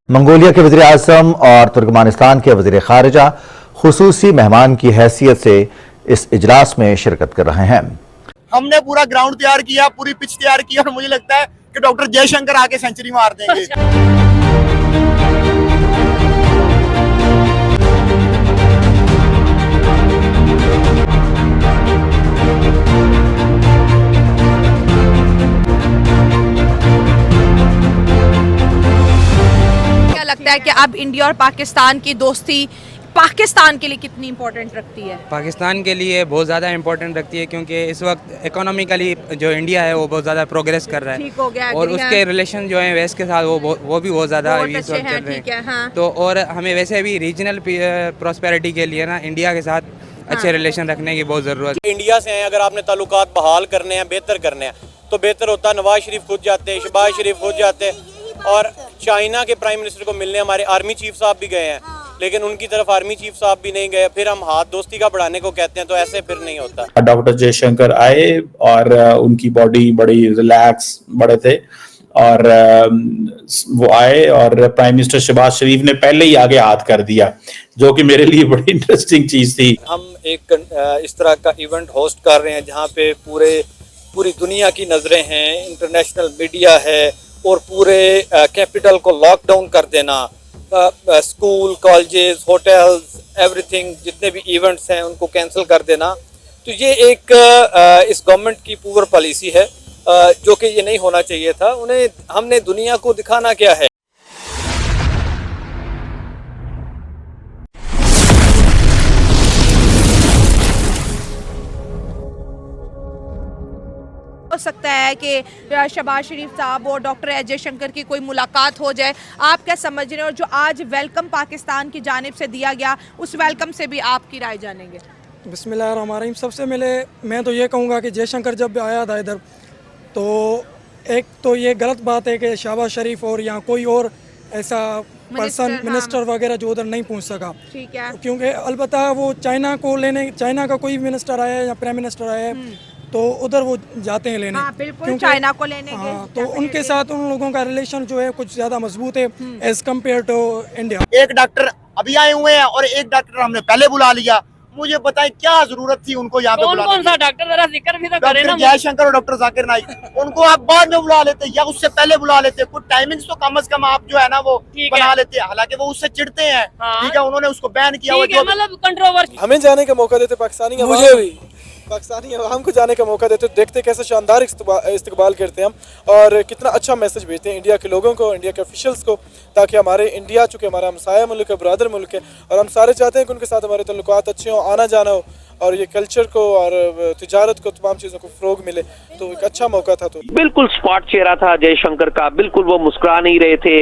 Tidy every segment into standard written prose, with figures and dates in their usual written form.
Mongolia के वज़ीर आज़म और तुर्कमानिस्तान के वज़ीर ख़ारिजा खुसूसी मेहमान की हैसियत से इस इजलास में शिरकत कर रहे हैं। हमने पूरा ग्राउंड तैयार किया, पूरी पिच तैयार की और मुझे लगता है कि डॉक्टर जयशंकर आके सेंचुरी मार देंगे। क्या लगता है कि अब इंडिया और पाकिस्तान की दोस्ती पाकिस्तान के लिए कितनी इम्पोर्टेंट रखती है? पाकिस्तान के लिए बहुत ज़्यादा इम्पोर्टेंट रखती है, क्योंकि इस वक्त इकोनॉमिकली जो इंडिया है वो बहुत ज़्यादा प्रोग्रेस कर रहा है। ठीक हो गया, और उसके रिलेशन जो है वेस्ट के साथ वो भी बहुत ज़्यादा इस वक्त चल रहे हैं। हाँ। तो और हमें वैसे भी रीजनल प्रॉस्पेरिटी के लिए ना इंडिया के साथ अच्छे रिलेशन रखने की बहुत ज़रूरत है। इंडिया से हैं, अगर आपने ताल्लुकात बहाल करने हैं, बेहतर करने हैं तो बेहतर होता है नवाज शरीफ खुद जाते, शहबाज शरीफ खुद जाते। और चाइना के प्राइम मिनिस्टर को मिलने हमारे आर्मी चीफ साहब भी गए हैं, लेकिन उनकी तरफ आर्मी चीफ साहब भी नहीं गए। फिर हम हाथ दोस्ती का बढ़ाने को कहते हैं, तो ऐसे फिर नहीं होता। डॉक्टर जयशंकर आए और उनकी बॉडी बड़ी रिलैक्स बड़े थे और वो आए और प्राइम मिनिस्टर शहबाज शरीफ ने पहले ही आगे हाथ कर दिया, जो कि मेरे लिए बड़ी इंटरेस्टिंग चीज थी। हम एक इस तरह का इवेंट होस्ट कर रहे हैं जहाँ पे पूरी दुनिया की नज़रें हैं, इंटरनेशनल मीडिया है, और पूरे कैपिटल को लॉकडाउन कर देना, स्कूल, कॉलेजेस, होटल्स, एवरीथिंग, जितने भी इवेंट्स हैं उनको कैंसिल कर देना। तो ये एक इस गवर्नमेंट की पुअर पॉलिसी है, जो कि ये नहीं होना चाहिए था। उन्हें हमने दुनिया को दिखाना क्या है। हो सकता है कि शहबाज शरीफ साहब और डॉक्टर एस जयशंकर की कोई मुलाकात हो जाए। आप क्या समझ रहे हैं? और जो आज वेलकम पाकिस्तान की जानिब से दिया गया, उस वेलकम से भी आपकी राय जानेंगे। बिस्मिल्लाहिर्रहमानिर्रहीम। सबसे पहले मैं तो ये कहूँगा कि जयशंकर जब आया था इधर, तो एक तो ये गलत बात है कि शहबाज शरीफ और यहाँ कोई और ऐसा पर्सन मिनिस्टर वगैरह जो उधर नहीं पहुँच सका। ठीक है। क्योंकि अलबत्ता वो चाइना का कोई मिनिस्टर आया है या प्राइम मिनिस्टर आया है तो उधर वो जाते हैं लेने। हाँ, बिल्कुल चाइना को लेने के। हाँ, तो उनके साथ उन लोगों का रिलेशन जो है कुछ ज़्यादा मजबूत है एज कम्पेयर टू इंडिया। एक डॉक्टर अभी आए हुए हैं और एक डॉक्टर हमने पहले बुला लिया। मुझे बताएं क्या जरूरत थी उनको यहाँ पे बुलाने की? कौन सा डॉक्टर, जरा जिक्र भी तो करें ना। डॉक्टर जयशंकर और डॉक्टर जाकिर नाइक, उनको आप बाद में बुला लेते या उससे पहले बुला लेते। कुछ टाइमिंग्स तो कम से कम आप जो है ना वो बना लेते। हालांकि वो उससे चिढ़ते हैं। ठीक है, उन्होंने उसको बैन किया। मतलब कंट्रोवर्सी। हमें जाने का मौका देते पाकिस्तानी अवाम को जाने का मौका देते, देखते कैसे शानदार इस्तकबाल करते हैं हम और कितना अच्छा मैसेज भेजते हैं इंडिया के लोगों को, इंडिया के ऑफिशियल्स को, ताकि हमारे इंडिया चूँकि हमारा हमसाया मुल्क है, ब्रदर मुल्क है, और हम सारे चाहते हैं कि उनके साथ हमारे तल्लुकात अच्छे हों, आना जाना हो और ये कल्चर को और तिजारत को, तमाम चीज़ों को फ़रोग मिले। तो एक अच्छा मौका था। तो बिल्कुल स्पॉट चेहरा था जयशंकर का, बिल्कुल वो मुस्कुरा नहीं रहे थे।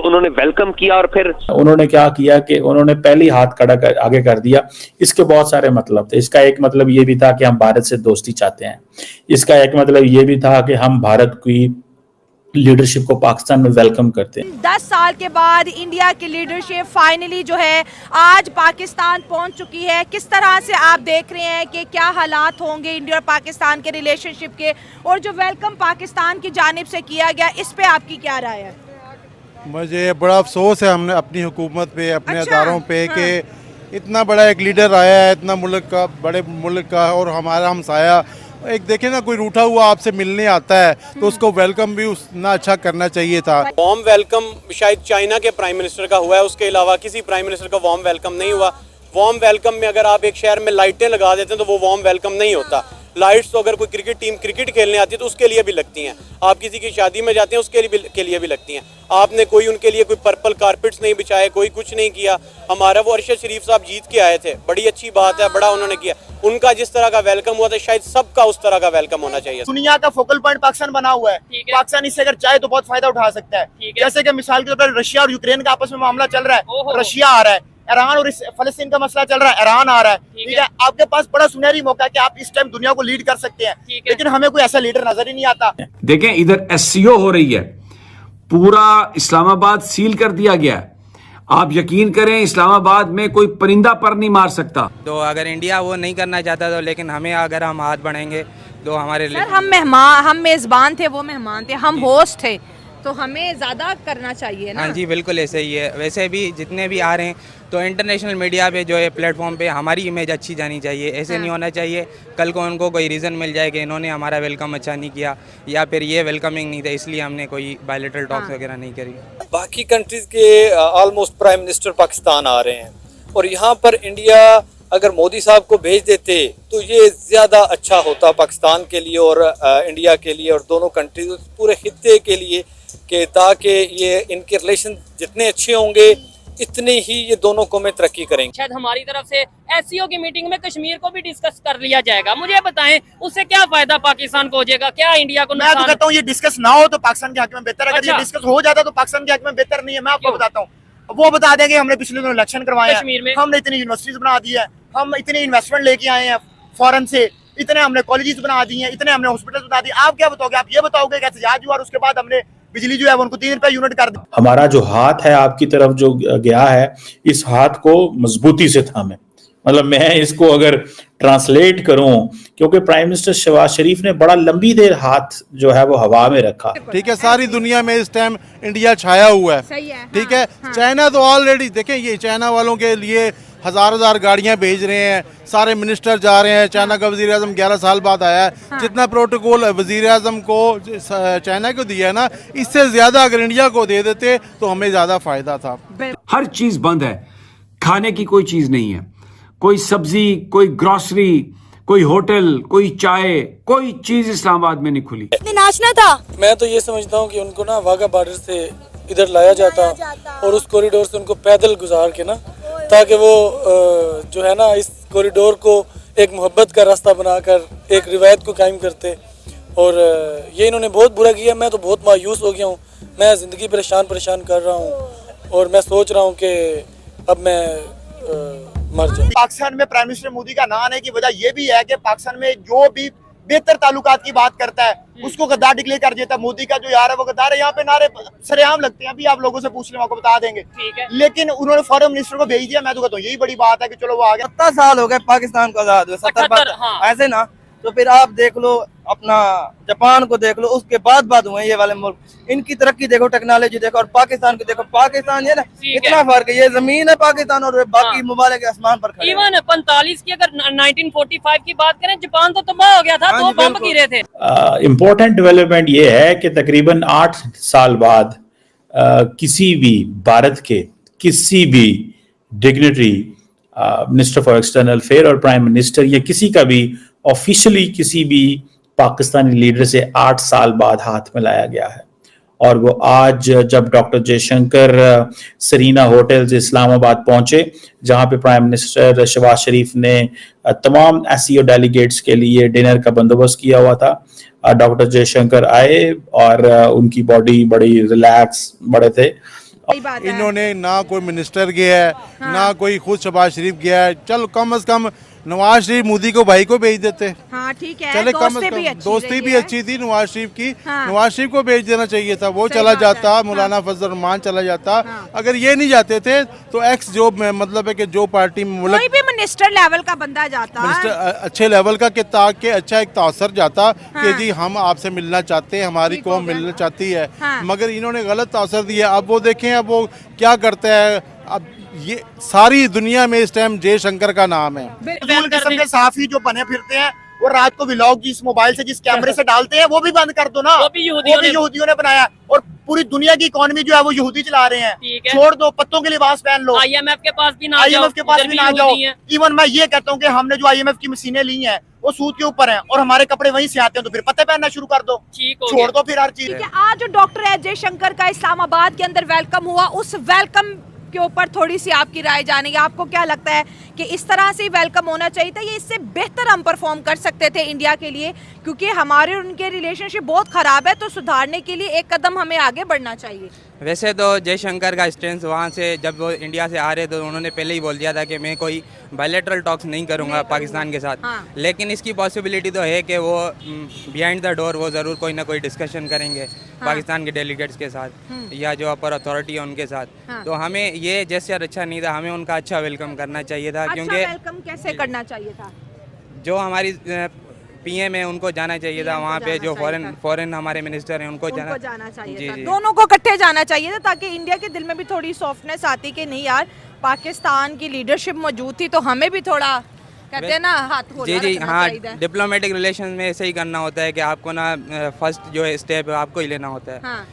उन्होंने वेलकम किया और फिर उन्होंने क्या किया कि उन्होंने पहले हाथ आगे कर दिया। इसके बहुत सारे मतलब थे। इसका एक मतलब ये भी था कि हम भारत से दोस्ती चाहते हैं। इसका एक मतलब ये भी था कि हम भारत की लीडरशिप को पाकिस्तान में वेलकम करते हैं। 10 साल के बाद इंडिया की लीडरशिप फाइनली जो है आज पाकिस्तान पहुंच चुकी है। किस तरह से आप देख रहे हैं कि क्या हालात होंगे इंडिया और पाकिस्तान के रिलेशनशिप के, और जो वेलकम पाकिस्तान की जानिब से किया गया, इस पे आपकी क्या राय है? मुझे बड़ा अफसोस है हमने अपनी हुकूमत पे, अपने अदारों पे, हाँ। कि इतना बड़ा एक लीडर आया है इतना मुल्क का, बड़े मुल्क का, और हमारा हमसाया एक देखे ना, कोई रूठा हुआ आपसे मिलने आता है तो उसको वेलकम भी उतना अच्छा करना चाहिए था। वार्म वेलकम शायद चाइना के प्राइम मिनिस्टर का हुआ है, उसके अलावा किसी प्राइम मिनिस्टर का वार्म वेलकम नहीं हुआ। वार्म वेलकम में अगर आप एक शहर में लाइटें लगा देते हैं तो वो वार्म वेलकम नहीं होता। लाइट्स तो अगर कोई क्रिकेट टीम क्रिकेट खेलने आती है तो उसके लिए भी लगती हैं। आप किसी की शादी में जाते हैं उसके लिए भी लगती हैं। आपने कोई उनके लिए कोई पर्पल कारपेट्स नहीं बिछाए, कोई कुछ नहीं किया। हमारा वो अरशद शरीफ साहब जीत के आए थे, बड़ी अच्छी बात है, बड़ा उन्होंने किया। उनका जिस तरह का वेलकम हुआ था शायद सबका उस तरह का वेलकम होना चाहिए। दुनिया का फोकल पॉइंट पाकिस्तान बना हुआ है। पाकिस्तान इससे अगर चाहे तो बहुत फायदा उठा सकता है। जैसे कि मिसाल के तौर पर रशिया और यूक्रेन का आपस में मामला चल रहा है, रशिया आ रहा है, ईरान और फलस्तीन का मसला चल रहा है, ईरान आ रहा है। ठीक है, आपके पास बड़ा सुनहरी मौका है कि आप इस टाइम दुनिया को लीड कर सकते हैं, लेकिन हमें कोई ऐसा लीडर नजर ही नहीं आता। देखें इधर एससीओ हो रही है, पूरा इस्लामाबाद सील कर दिया गया है। आप यकीन करें इस्लामाबाद में कोई परिंदा पर नहीं मार सकता। तो अगर इंडिया वो नहीं करना चाहता तो, लेकिन हमें अगर हम हाथ बढ़ाएंगे तो हमारे सर हम मेज़बान थे, वो मेहमान थे, हम होस्ट थे, तो हमें ज़्यादा करना चाहिए ना। हाँ जी, बिल्कुल ऐसे ही है। वैसे भी जितने भी आ रहे हैं तो इंटरनेशनल मीडिया पे जो है प्लेटफॉर्म पे हमारी इमेज अच्छी जानी चाहिए। ऐसे नहीं होना चाहिए कल को उनको कोई रीज़न मिल जाए कि इन्होंने हमारा वेलकम अच्छा नहीं किया या फिर ये वेलकमिंग नहीं था इसलिए हमने कोई बायलैटरल टॉक्स वगैरह नहीं करी। बाकी कंट्रीज़ के ऑलमोस्ट प्राइम मिनिस्टर पाकिस्तान आ रहे हैं और यहाँ पर इंडिया अगर मोदी साहब को भेज देते तो ये ज़्यादा अच्छा होता पाकिस्तान के लिए और इंडिया के लिए और दोनों कंट्रीज पूरे खित्ते के लिए, कि ताकि ये इनके रिलेशन जितने अच्छे होंगे इतने ही ये दोनों कौमें तरक्की करेंगे। शायद हमारी तरफ से एससीओ की मीटिंग में कश्मीर को भी डिस्कस कर लिया जाएगा। मुझे बताएं उससे क्या फायदा पाकिस्तान को हो जाएगा, क्या इंडिया को मैं तो कहता हूँ ये डिस्कस ना हो तो पाकिस्तान के हक में बेहतर, अगर ये डिस्कस हो जाता तो पाकिस्तान के हक में बेहतर नहीं है। मैं आपको बताता हूँ, वो बता देंगे हमने पिछले दिनों इलेक्शन करवाए कश्मीर में, हमने इतनी यूनिवर्सिटीज बना दी है, हम इतनी इन्वेस्टमेंट लेके आए हैं फॉरेन से, इतने हमने कॉलेजेस बना दी हैं, इतने हमने हॉस्पिटल बना दिए। आप क्या बताओगे? आप ये बताओगे कि एहतजाज हुआ और उसके बाद हमने बिजली जो है उनको 3 रुपए यूनिट कर दी। हमारा जो हाथ है आपकी तरफ जो गया है, इस हाथ को मजबूती से थामे। मतलब मैं इसको अगर ट्रांसलेट करूं, क्योंकि प्राइम मिनिस्टर शहबाज शरीफ ने बड़ा लंबी देर हाथ जो है वो हवा में रखा। ठीक है, सारी दुनिया में इस टाइम इंडिया छाया हुआ है। सही है। ठीक है, चाइना तो ऑलरेडी देखें, ये चाइना वालों के लिए हजार गाड़ियां भेज रहे हैं, सारे मिनिस्टर जा रहे हैं। चाइना का वजीर आजम 11 साल बाद आया है। जितना प्रोटोकॉल वजीर आजम को चाइना को दिया है ना, इससे ज्यादा अगर इंडिया को दे देते तो हमें ज्यादा फायदा था। हर चीज बंद है, खाने की कोई चीज नहीं है, कोई सब्जी, कोई ग्रोसरी, कोई होटल, कोई चाय, कोई चीज इस्लामाबाद में नहीं खुली। नाचना था। मैं तो ये समझता हूँ कि उनको ना वाघा बॉर्डर से इधर लाया जाता और उस कॉरिडोर से उनको पैदल गुजार के ना, ताकि वो जो है ना इस कॉरिडोर को एक मोहब्बत का रास्ता बनाकर एक रिवायत को कायम करते। और ये इन्होंने बहुत बुरा किया। मैं तो बहुत मायूस हो गया हूँ। मैं ज़िंदगी परेशान कर रहा हूँ और मैं सोच रहा हूँ कि अब मैं मर जाऊँ। पाकिस्तान में प्राइम मिनिस्टर मोदी का ना आने की वजह ये भी है कि पाकिस्तान में जो भी बेहतर ताल्लुकात की बात करता है उसको गद्दार डिक्लेयर कर देता है। मोदी का जो यार है वो गद्दार है। यहाँ पे नारे सरेआम लगते हैं, अभी आप लोगों से पूछ लें आपको बता देंगे। लेकिन उन्होंने फॉरेन मिनिस्टर को भेज दिया। मैं तो कहता हूँ यही बड़ी बात है कि चलो वो आ गया। 70 साल हो गए पाकिस्तान को आजाद हुए, 70 ऐसे ना, तो फिर आप देख लो अपना जापान को देख लो, उसके बाद हुए ये वाले मुल्क। इनकी तरक्की देखो, टेक्नोलॉजी देखो, और पाकिस्तान को देखो। पाकिस्तान ये ना इतना फर्क है, ये जमीन है पाकिस्तान और बाकी मुबारक के आसमान पर खड़े। इवन 45 की अगर 1945 की बात करें, जापान तो तबाह हो गया था, 2 बम गिरे थे। इम्पोर्टेंट डेवलपमेंट ये है कि तकरीबन 8 साल बाद किसी भी भारत के किसी भी dignitary, minister for external affair और प्राइम मिनिस्टर या किसी का भी ऑफिशियली किसी भी पाकिस्तानी लीडर से 8 साल बाद हाथ मिलाया गया है। और वो आज जब डॉक्टर जयशंकर सरीना होटल से इस्लामाबाद पहुंचे, जहां पे प्राइम मिनिस्टर शहबाज शरीफ ने तमाम एससीओ डेलीगेट्स के लिए डिनर का बंदोबस्त किया हुआ था, डॉक्टर जयशंकर आए और उनकी बॉडी बड़ी रिलैक्स बड़े थे। इन्होंने ना कोई मिनिस्टर गया है, ना कोई खुद शहबाज शरीफ गया है। चलो कम से कम नवाज शरीफ मोदी को भाई को भेज देते। हाँ ठीक है, चले कम से कम दोस्ती भी अच्छी थी नवाज शरीफ की। नवाज शरीफ को भेज देना चाहिए था, वो चला जाता, मौलाना फजल रहमान चला जाता। अगर ये नहीं जाते थे तो एक्स जो मतलब है कि जो पार्टी में कोई भी मिनिस्टर लेवल का बंदा जाता, मिनिस्टर अच्छे लेवल का, ताकि अच्छा एक तासर जाता कि जी हम आपसे मिलना चाहते हैं, हमारी कौम मिलना चाहती है। मगर इन्होंने गलत तासर दिया। अब वो देखें अब वो क्या करते हैं। अब ये सारी दुनिया में इस टाइम जयशंकर का नाम है। फजूल किस्म के साफी जो बने फिरते हैं और रात को व्लॉग जिस मोबाइल से जिस कैमरे से डालते हैं वो भी बंद कर दो ना। वो भी यहूदियों ने बनाया और पूरी दुनिया की इकोनॉमी जो है वो यहूदी चला रहे हैं। छोड़ दो, पत्तों के लिबास पहन लो। IMF के पास भी ना जाओ। इवन मैं ये कहता हूँ कि हमने जो IMF की मशीनें ली हैं वो सूद के ऊपर हैं और हमारे कपड़े वहीं से आते हैं, तो फिर पत्ते पहनना शुरू कर दो, छोड़ दो फिर हर चीज। आज जो डॉक्टर एस जयशंकर का इस्लामाबाद के अंदर वेलकम हुआ, उस वेलकम के ऊपर थोड़ी सी आपकी राय जानेंगे। आपको क्या लगता है कि इस तरह से वेलकम होना चाहिए था, ये इससे बेहतर हम परफॉर्म कर सकते थे इंडिया के लिए? क्योंकि हमारे उनके रिलेशनशिप बहुत खराब है, तो सुधारने के लिए एक कदम हमें आगे बढ़ना चाहिए। वैसे तो जयशंकर का स्टैंड वहाँ से जब वो इंडिया से आ रहे तो उन्होंने पहले ही बोल दिया था कि मैं कोई बायलैटरल टॉक्स नहीं करूँगा पाकिस्तान के साथ। लेकिन इसकी पॉसिबिलिटी तो है कि वो बिहाइंड द डोर वो ज़रूर कोई ना कोई डिस्कशन करेंगे पाकिस्तान के डेलीगेट्स के साथ या जो अपर अथॉरिटी है उनके साथ। तो हमें ये जेस्चर अच्छा नहीं था, हमें उनका अच्छा वेलकम करना चाहिए था। क्योंकि वेलकम कैसे करना चाहिए था? जो हमारी पीएम है उनको जाना चाहिए था वहाँ पे, जो फॉरेन हमारे मिनिस्टर हैं उनको जाना जाना चाहिए था। दोनों को इकट्ठे जाना चाहिए था, ताकि इंडिया के दिल में भी थोड़ी सॉफ्टनेस आती कि नहीं यार, पाकिस्तान की लीडरशिप मौजूद थी तो हमें भी थोड़ा कहते हैं ना हाथ खोला जी रखना हाँ, चाहिए। डिप्लोमेटिक रिलेशन में ऐसे ही करना होता है कि आपको ना फर्स्ट जो है स्टेप आपको ही लेना होता है। हाँ।